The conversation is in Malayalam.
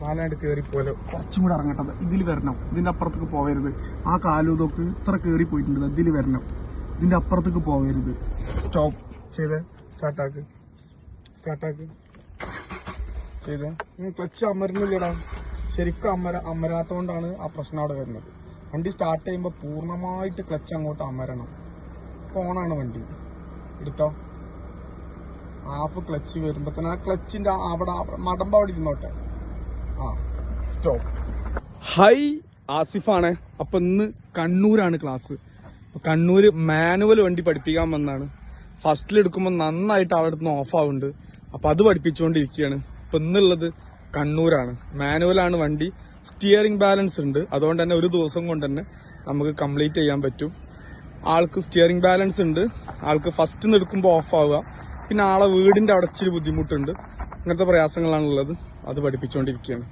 കാലാണ്ട് കയറിപ്പോലെ കുറച്ചും കൂടെ ഇറങ്ങട്ടത്. ഇതിൽ വരണം, ഇതിന്റെ അപ്പുറത്തേക്ക് പോവരുത്. ആ കാലൂതൊക്കെ ഇത്ര കയറി പോയിട്ടുണ്ട്, ഇതിൽ വരണം, ഇതിന്റെ അപ്പുറത്തേക്ക് പോവരുത്. സ്റ്റോപ്പ് ചെയ്തേ, സ്റ്റാർട്ടാക്ക് ചെയ്തേ. ക്ലച്ച് അമരുന്നില്ലടാ, ശരിക്കും അമരാത്തോണ്ടാണ് ആ പ്രശ്നം അവിടെ വരുന്നത്. വണ്ടി സ്റ്റാർട്ട് ചെയ്യുമ്പോൾ പൂർണ്ണമായിട്ട് ക്ലച്ച് അങ്ങോട്ട് അമരണം. ഓണാണ് വണ്ടി, എടുത്തോ. ഹാഫ് ക്ലച്ച് വരുമ്പോ തന്നെ ആ ക്ലച്ചിന്റെ അവിടെ മടമ്പ് അവിടെ ഇരുന്നോട്ടെ. സ്റ്റോപ്പ്. ഹൈ, ആസിഫാണ്. അപ്പൊ ഇന്ന് കണ്ണൂരാണ് ക്ലാസ്. കണ്ണൂര് മാനുവൽ വണ്ടി പഠിപ്പിക്കാൻ വന്നാണ്. ഫസ്റ്റിലെടുക്കുമ്പോൾ നന്നായിട്ട് അവിടെ നിന്ന് ഓഫ് ആവുന്നുണ്ട്. അപ്പൊ അത് പഠിപ്പിച്ചുകൊണ്ടിരിക്കുകയാണ്. ഇപ്പൊ ഇന്നുള്ളത് കണ്ണൂരാണ്. മാനുവലാണ് വണ്ടി, സ്റ്റിയറിംഗ് ബാലൻസ് ഉണ്ട്. അതുകൊണ്ട് തന്നെ ഒരു ദിവസം കൊണ്ട് തന്നെ നമുക്ക് കംപ്ലീറ്റ് ചെയ്യാൻ പറ്റും. ആൾക്ക് സ്റ്റിയറിംഗ് ബാലൻസ് ഉണ്ട്. ആൾക്ക് ഫസ്റ്റ് നിന്ന് എടുക്കുമ്പോൾ ഓഫ് ആവുക, പിന്നെ ആളെ വീടിന്റെ അവിടെ ഇച്ചിരി ബുദ്ധിമുട്ടുണ്ട്. അങ്ങനത്തെ പ്രയാസങ്ങളാണുള്ളത്. അത് പഠിപ്പിച്ചുകൊണ്ടിരിക്കുകയാണ്.